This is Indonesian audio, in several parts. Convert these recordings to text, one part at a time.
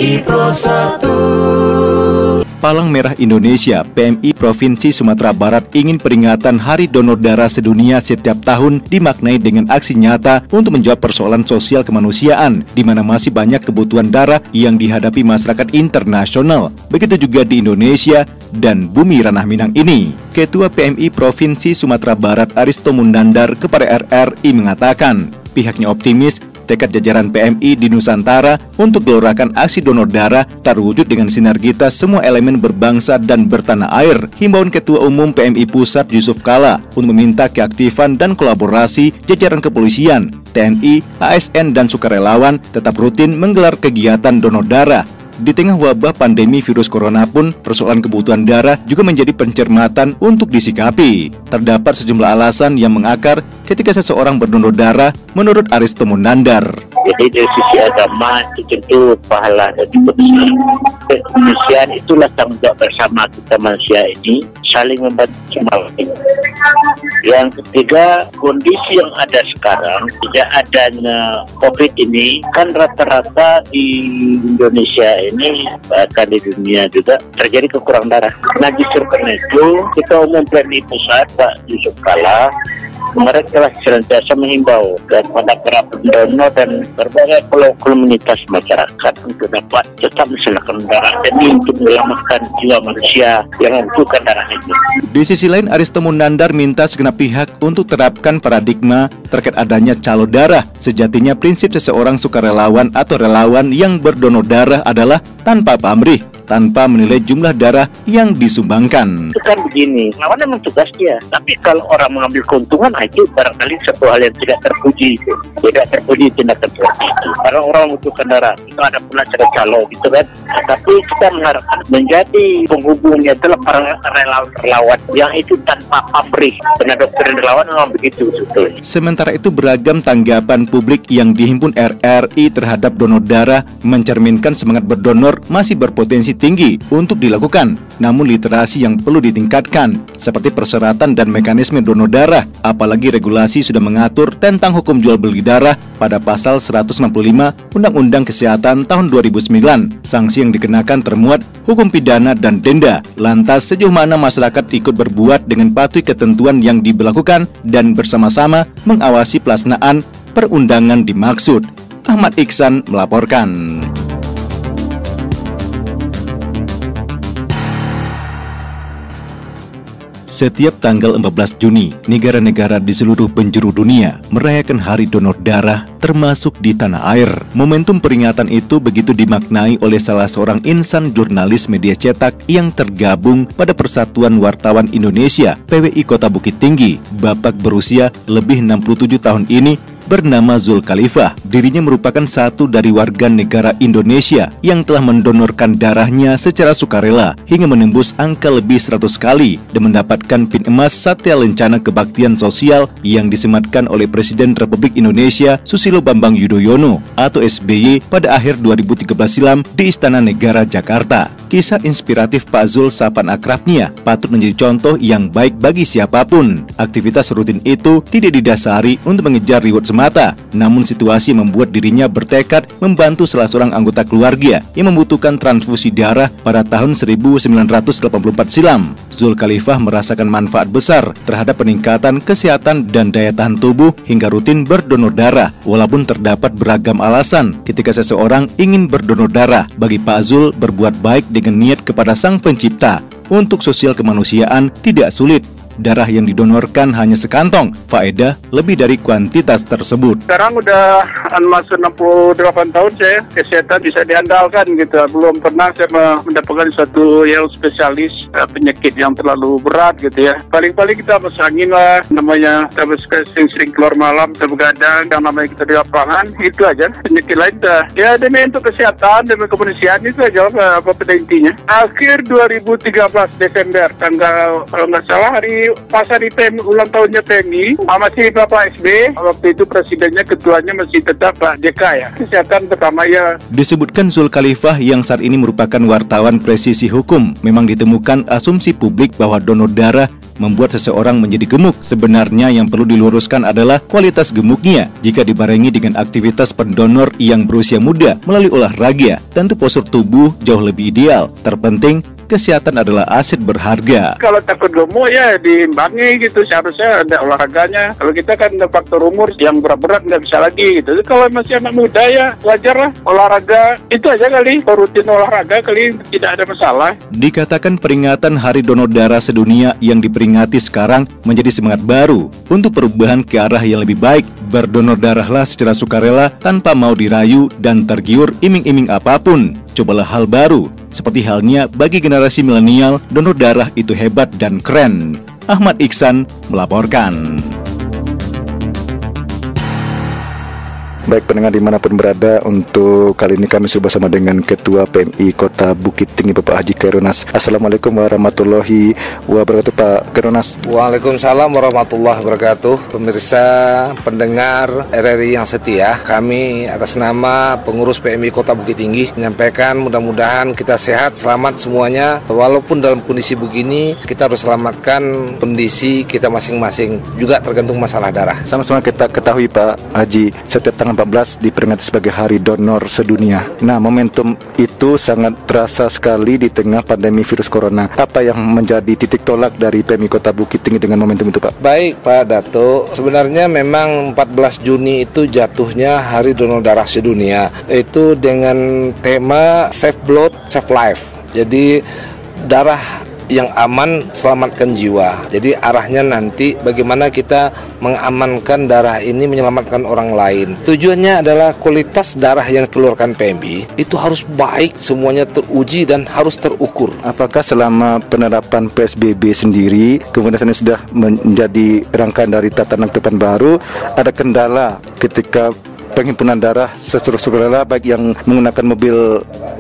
PMI Pro 1. Palang Merah Indonesia (PMI) Provinsi Sumatera Barat ingin peringatan Hari Donor Darah Sedunia setiap tahun dimaknai dengan aksi nyata untuk menjawab persoalan sosial kemanusiaan, di mana masih banyak kebutuhan darah yang dihadapi masyarakat internasional. Begitu juga di Indonesia dan bumi ranah Minang ini. Ketua PMI Provinsi Sumatera Barat Aristo Munandar kepada RRI mengatakan, pihaknya optimis tekad jajaran PMI di Nusantara untuk gelorakan aksi donor darah terwujud dengan sinergitas semua elemen berbangsa dan bertanah air. Himbauan Ketua Umum PMI Pusat Yusuf Kala untuk meminta keaktifan dan kolaborasi jajaran kepolisian, TNI, ASN, dan sukarelawan tetap rutin menggelar kegiatan donor darah. Di tengah wabah pandemi virus corona pun, persoalan kebutuhan darah juga menjadi pencermatan untuk disikapi. Terdapat sejumlah alasan yang mengakar ketika seseorang berdonor darah, menurut Aristo Munandar. Jadi dari sisi agama itu tentu pahala dan kemanusiaan. Kemanusiaan itulah tanggung jawab bersama kita manusia ini, saling membantu sama lain. Yang ketiga, kondisi yang ada sekarang, tidak adanya COVID ini, kan rata-rata di Indonesia ini, bahkan di dunia juga, terjadi kekurangan darah. Nah justru karena itu, Ketua Umum PMI Pusat, Pak Yusuf Kala, kemarin telah senantiasa menghimbau kepada para pendonor dan berbagai komunitas masyarakat untuk dapat tetap melaksanakan darah demi untuk menyelamatkan jiwa manusia yang membutuhkan darah itu. Di sisi lain, Aristo Munandar minta segenap pihak untuk terapkan paradigma terkait adanya calo darah. Sejatinya prinsip seseorang sukarelawan atau relawan yang berdonor darah adalah tanpa pamrih, tanpa menilai jumlah darah yang disumbangkan. Itu kan begini, lawan memang tugas dia. Tapi kalau orang mengambil keuntungan, itu barangkali satu hal yang tidak terpuji. Tidak terpuji tindakan seperti itu. Karena orang membutuhkan darah, itu ada pula cara calo gitu kan. Tapi kita mengharapkan menjadi penghubungnya adalah para relawan yang itu tanpa pamrih. Karena dokter relawan memang begitu sebetulnya. Sementara itu, beragam tanggapan publik yang dihimpun RRI terhadap donor darah mencerminkan semangat berdonor masih berpotensi tinggi untuk dilakukan. Namun literasi yang perlu ditingkatkan, seperti persyaratan dan mekanisme donor darah. Apalagi regulasi sudah mengatur tentang hukum jual beli darah pada pasal 165 Undang-Undang Kesehatan tahun 2009. Sanksi yang dikenakan termuat hukum pidana dan denda. Lantas sejauh mana masyarakat ikut berbuat dengan patuhi ketentuan yang diberlakukan dan bersama-sama mengawasi pelaksanaan perundangan dimaksud? Ahmad Iksan melaporkan. Setiap tanggal 14 Juni, negara-negara di seluruh penjuru dunia merayakan Hari Donor Darah, termasuk di tanah air. Momentum peringatan itu begitu dimaknai oleh salah seorang insan jurnalis media cetak yang tergabung pada Persatuan Wartawan Indonesia, PWI Kota Bukit Tinggi. Bapak berusia lebih 67 tahun ini bernama Zul Khalifah. Dirinya merupakan satu dari warga negara Indonesia yang telah mendonorkan darahnya secara sukarela hingga menembus angka lebih 100 kali dan mendapatkan pin emas Satya Lencana Kebaktian Sosial yang disematkan oleh Presiden Republik Indonesia Susilo Bambang Yudhoyono atau SBY pada akhir 2013 silam di Istana Negara Jakarta. Kisah inspiratif Pak Zul sapan akrabnya patut menjadi contoh yang baik bagi siapapun. Aktivitas rutin itu tidak didasari untuk mengejar reward semata, namun situasi membuat dirinya bertekad membantu salah seorang anggota keluarga yang membutuhkan transfusi darah pada tahun 1984 silam. Zul Khalifah merasakan manfaat besar terhadap peningkatan kesehatan dan daya tahan tubuh hingga rutin berdonor darah. Walaupun terdapat beragam alasan ketika seseorang ingin berdonor darah, bagi Pak Zul berbuat baik dengan niat kepada Sang Pencipta untuk sosial kemanusiaan tidak sulit. Darah yang didonorkan hanya sekantong, faedah lebih dari kuantitas tersebut. Sekarang udah masuk 68 tahun saya, kesehatan bisa diandalkan gitu. Belum pernah saya mendapatkan suatu yang spesialis penyakit yang terlalu berat gitu ya. Paling-paling kita masangin lah, namanya kita sering keluar malam, kita begadang, yang namanya kita di lapangan, itu aja. Penyakit lain dah. Ya demi untuk kesehatan, demi kemanusiaan itu aja apa pada intinya. Akhir 2013 Desember, tanggal kalau nggak salah hari pas hari PMI, ulang tahunnya PMI, masih Bapak SB, waktu itu presidennya, ketuanya masih tetap Pak JK ya. Kesehatan pertama ya. Disebutkan Zul Khalifah yang saat ini merupakan wartawan presisi hukum, memang ditemukan asumsi publik bahwa donor darah membuat seseorang menjadi gemuk. Sebenarnya yang perlu diluruskan adalah kualitas gemuknya. Jika dibarengi dengan aktivitas pendonor yang berusia muda melalui olahraga, tentu postur tubuh jauh lebih ideal. Terpenting, kesehatan adalah aset berharga. Kalau takut gemuk ya diimbangi gitu, seharusnya ada olahraganya. Kalau kita kan ada faktor umur yang berat-berat nggak bisa lagi gitu. Kalau masih anak muda ya wajar lah olahraga, itu aja kali, rutin olahraga kali, tidak ada masalah. Dikatakan peringatan Hari Donor Darah Sedunia yang diperingati sekarang menjadi semangat baru untuk perubahan ke arah yang lebih baik. Berdonor darahlah secara sukarela tanpa mau dirayu dan tergiur iming-iming apapun. Cobalah hal baru. Seperti halnya bagi generasi milenial, donor darah itu hebat dan keren. Ahmad Iksan melaporkan. Baik pendengar dimanapun berada, untuk kali ini kami sudah bersama dengan Ketua PMI Kota Bukit Tinggi Bapak Haji Khairunas. Assalamualaikum warahmatullahi wabarakatuh Pak Khairunas. Waalaikumsalam warahmatullahi wabarakatuh. Pemirsa pendengar RRI yang setia, kami atas nama pengurus PMI Kota Bukit Tinggi menyampaikan mudah-mudahan kita sehat, selamat semuanya. Walaupun dalam kondisi begini, kita harus selamatkan kondisi kita masing-masing, juga tergantung masalah darah. Sama-sama kita ketahui Pak Haji, setiap tanggal 14 diperingati sebagai Hari Donor Sedunia. Nah, momentum itu sangat terasa sekali di tengah pandemi virus corona. Apa yang menjadi titik tolak dari PMI Kota Bukit Tinggi dengan momentum itu, Pak? Baik, Pak Dato. Sebenarnya memang 14 Juni itu jatuhnya Hari Donor Darah Sedunia. Itu dengan tema Save Blood, Save Life. Jadi darah yang aman, selamatkan jiwa. Jadi arahnya nanti bagaimana kita mengamankan darah ini, menyelamatkan orang lain. Tujuannya adalah kualitas darah yang dikeluarkan PMI itu harus baik, semuanya teruji dan harus terukur. Apakah selama penerapan PSBB sendiri, kemudian sudah menjadi rangkaian dari tatanan kehidupan baru, ada kendala ketika penghimpunan darah secara sukarela baik yang menggunakan mobil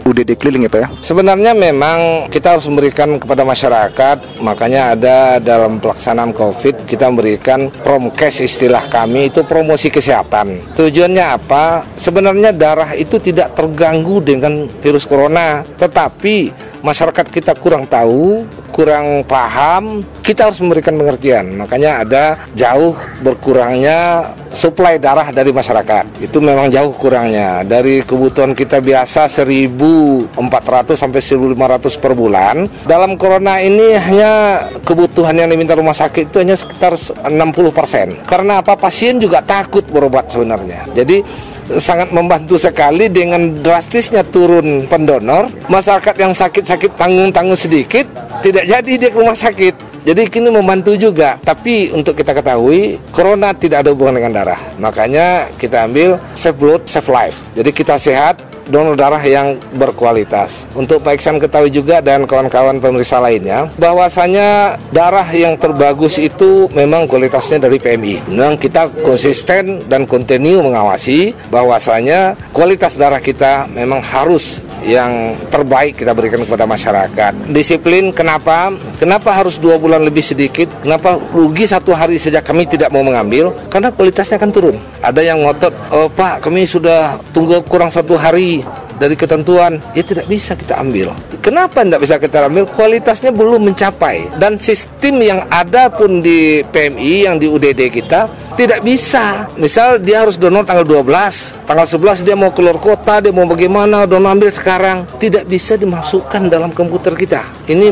UDD keliling ya Pak ya? Sebenarnya memang kita harus memberikan kepada masyarakat, makanya ada dalam pelaksanaan COVID kita memberikan promkes, istilah kami itu promosi kesehatan. Tujuannya apa? Sebenarnya darah itu tidak terganggu dengan virus corona, tetapi masyarakat kita kurang tahu, kurang paham, kita harus memberikan pengertian. Makanya ada jauh berkurangnya suplai darah dari masyarakat. Itu memang jauh kurangnya. Dari kebutuhan kita biasa 1.400 sampai 1.500 per bulan. Dalam corona ini hanya kebutuhan yang diminta rumah sakit itu hanya sekitar 60%. Karena apa? Pasien juga takut berobat sebenarnya. Jadi sangat membantu sekali dengan drastisnya turun pendonor. Masyarakat yang sakit-sakit tanggung-tanggung sedikit tidak jadi dia ke rumah sakit. Jadi ini membantu juga. Tapi untuk kita ketahui, corona tidak ada hubungan dengan darah. Makanya kita ambil save blood, save life. Jadi kita sehat, donor darah yang berkualitas. Untuk Pak Iksan ketahui juga dan kawan-kawan pemeriksa lainnya, bahwasanya darah yang terbagus itu memang kualitasnya dari PMI. Memang kita konsisten dan kontinu mengawasi bahwasanya kualitas darah kita memang harus yang terbaik kita berikan kepada masyarakat. Disiplin, kenapa? Kenapa harus 2 bulan lebih sedikit? Kenapa rugi 1 hari sejak kami tidak mau mengambil? Karena kualitasnya akan turun. Ada yang ngotot, oh Pak, kami sudah tunggu kurang 1 hari dari ketentuan, ya tidak bisa kita ambil. Kenapa tidak bisa kita ambil? Kualitasnya belum mencapai. Dan sistem yang ada pun di PMI, yang di UDD kita, tidak bisa. Misal dia harus donor tanggal 12, tanggal 11 dia mau keluar kota, dia mau bagaimana, donor ambil sekarang. Tidak bisa dimasukkan dalam komputer kita. Ini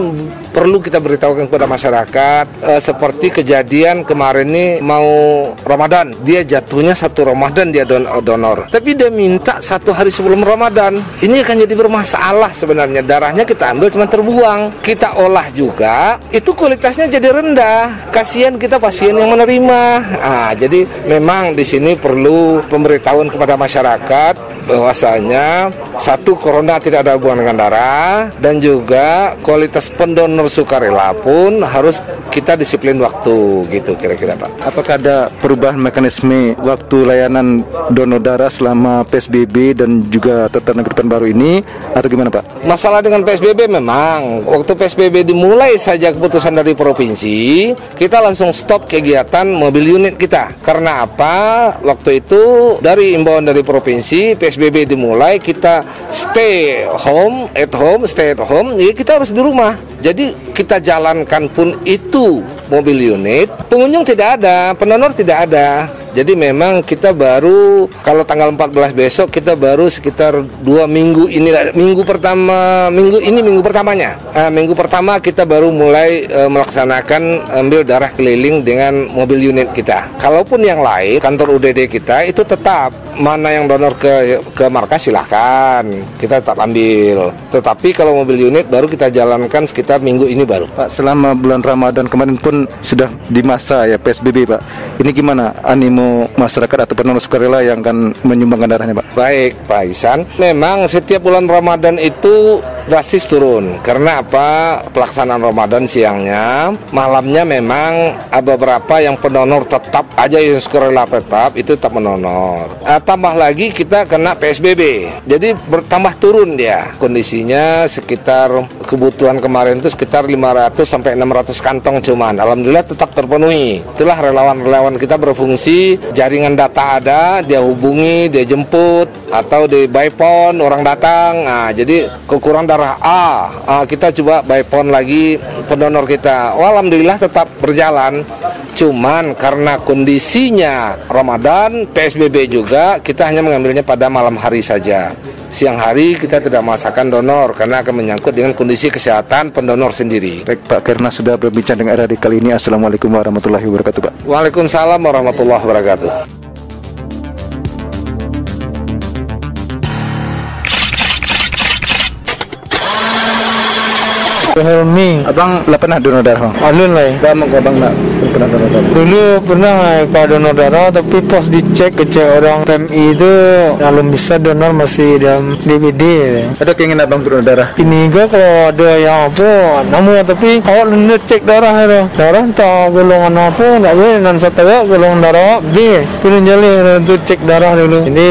perlu kita beritahukan kepada masyarakat. Seperti kejadian kemarin ini mau Ramadan, dia jatuhnya 1 Ramadan dia donor. Tapi dia minta 1 hari sebelum Ramadan. Ini akan jadi bermasalah sebenarnya. Darahnya kita ambil cuma terbuang. Kita olah juga, itu kualitasnya jadi rendah. Kasihan kita pasien yang menerima. Jadi memang di sini perlu pemberitahuan kepada masyarakat bahwasanya satu, corona tidak ada hubungan dengan darah, dan juga kualitas pendonor sukarela pun harus kita disiplin waktu gitu kira-kira Pak. Apakah ada perubahan mekanisme waktu layanan donor darah selama PSBB dan juga tatanan kehidupan baru ini atau gimana Pak? Masalah dengan PSBB memang waktu PSBB dimulai saja keputusan dari provinsi, kita langsung stop kegiatan mobil unit kita. Karena apa? Waktu itu dari imbauan dari provinsi, PSBB dimulai, kita stay at home, jadi kita harus di rumah. Jadi kita jalankan pun itu mobil unit, pengunjung tidak ada, pendonor tidak ada. Jadi memang kita baru, kalau tanggal 14 besok kita baru sekitar 2 minggu ini, minggu pertamanya. Minggu pertama kita baru mulai melaksanakan ambil darah keliling dengan mobil unit kita. Kalaupun yang lain, kantor UDD kita itu tetap, mana yang donor ke markas silahkan, kita tetap ambil. Tetapi kalau mobil unit baru kita jalankan sekitar minggu ini baru. Pak, selama bulan Ramadan kemarin pun sudah di masa ya PSBB Pak. Ini gimana animo masyarakat atau pendonor sukarela yang akan menyumbangkan darahnya Pak? Baik Pak Ihsan, memang setiap bulan Ramadan itu drastis turun. Karena apa? Pelaksanaan Ramadan siangnya, malamnya memang beberapa yang pendonor tetap aja, yang sukarela tetap itu tetap menonor. Tambah lagi kita kena PSBB, jadi bertambah turun dia. Kondisinya sekitar kebutuhan kemarin itu sekitar 500 sampai 600 kantong cuman. Alhamdulillah tetap terpenuhi. Itulah relawan-relawan kita berfungsi, jaringan data ada, dia hubungi, dia jemput, atau di by phone orang datang. Nah, jadi kekurangan darah kita coba by phone lagi pendonor kita. Alhamdulillah tetap berjalan. Cuman karena kondisinya Ramadan, PSBB juga, kita hanya mengambilnya pada malam hari saja. Siang hari kita tidak memaksakan donor karena akan menyangkut dengan kondisi kesehatan pendonor sendiri. Baik Pak, karena sudah berbincang dengan RRI kali ini, Assalamualaikum warahmatullahi wabarakatuh Pak. Waalaikumsalam warahmatullahi wabarakatuh. Helmi, Abang pernah donor darah? alun lah. Abang nak pernah donor darah? Dulu pernah pak donor darah, tapi pas dicek orang PMI itu belum bisa donor, masih dalam DBD. Ada keinginan abang donor darah? Ini juga kalau ada yang apa, namun tapi awak nak cek darah itu, darah entah golongan apa, tak boleh dan satu golongan darah B, pilih jali untuk cek darah dulu. Ini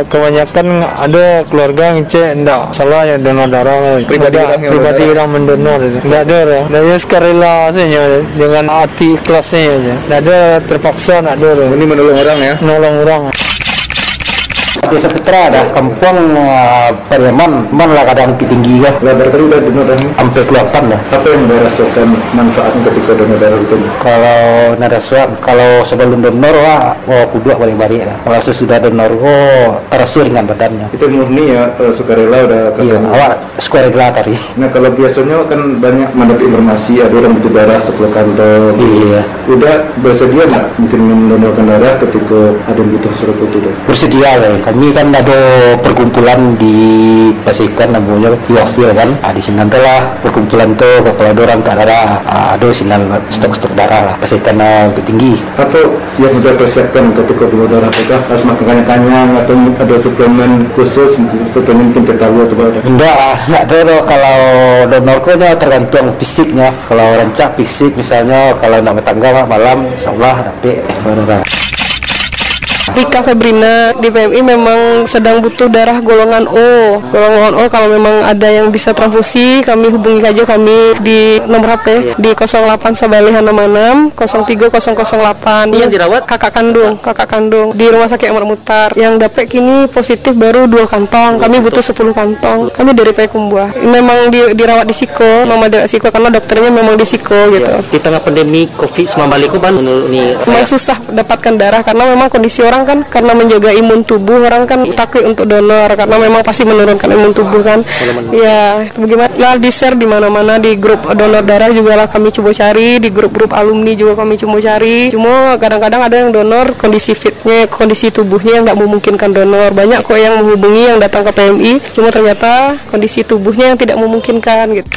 kebanyakan ada keluarga yang cek, enggak salah yang donor darah. Pribadi orang mendonor. Tidak ada, dia sukarela saja dengan hati ikhlasnya saja. Tidak ada terpaksa, tidak ada. Ini menolong orang ya? Menolong orang. Desa Putra ada kampung Pariaman, mana lah kadang tinggi kan. Berapa kali udah donor darah? Hampir keluarkan dah. Apa yang dirasakan manfaatnya ketika donor darah itu? Kalau narasuan, kalau sebelum donor kudu balik-balik lah. Kalau sesudah donor, rasa ringan badannya. Itu murni ya, sukarela udah. Iya, awak sukarela tadi. Nah kalau biasanya kan banyak mendapat informasi ada orang butuh darah 10 kantong. Iya. Udah bersedia nggak mungkin mendonorkan darah ketika ada yang butuh surat itu? Bersedia lah. Kami kan ada perkumpulan di Pasikan namanya Iwafil kan. Di sini lah perkumpulan tuh kalau ada orang tak darah, ada sini stok-stok darah lah. Pasikan tinggi. Apa yang sudah persiapkan ketika donor darah? Apakah harus makan kanyang-kanyang atau ada suplemen khusus seperti mungkin ketahui atau apa? Enggak ada. Kalau donor nya tergantung fisiknya. Kalau rancak fisik misalnya, kalau nak bertangga malam, insyaallah dapat donor. Rika Febrina di PMI memang sedang butuh darah golongan O. Golongan O kalau memang ada yang bisa transfusi, kami hubungi saja kami di nomor HP di 08 Sabali Hanamanam 03008. Yang dirawat kakak kandung di Rumah Sakit Amar Mutar. Yang dapat kini positif baru 2 kantong. Kami butuh 10 kantong. Kami dari Payakumbuh. Memang dirawat di Siko, Mama di Siko karena dokternya memang di Siko gitu. Di tengah pandemi Covid-19 memang susah dapatkan darah karena memang kondisi orang kan, karena menjaga imun tubuh orang kan takut untuk donor karena memang pasti menurunkan imun tubuh kan. Ya, bagaimana lah di share di mana-mana, di grup donor darah juga lah kami coba cari, di grup-grup alumni juga kami coba cari. Cuma kadang-kadang ada yang donor kondisi fitnya, kondisi tubuhnya yang tidak memungkinkan donor. Banyak kok yang menghubungi yang datang ke PMI, cuma ternyata kondisi tubuhnya yang tidak memungkinkan gitu.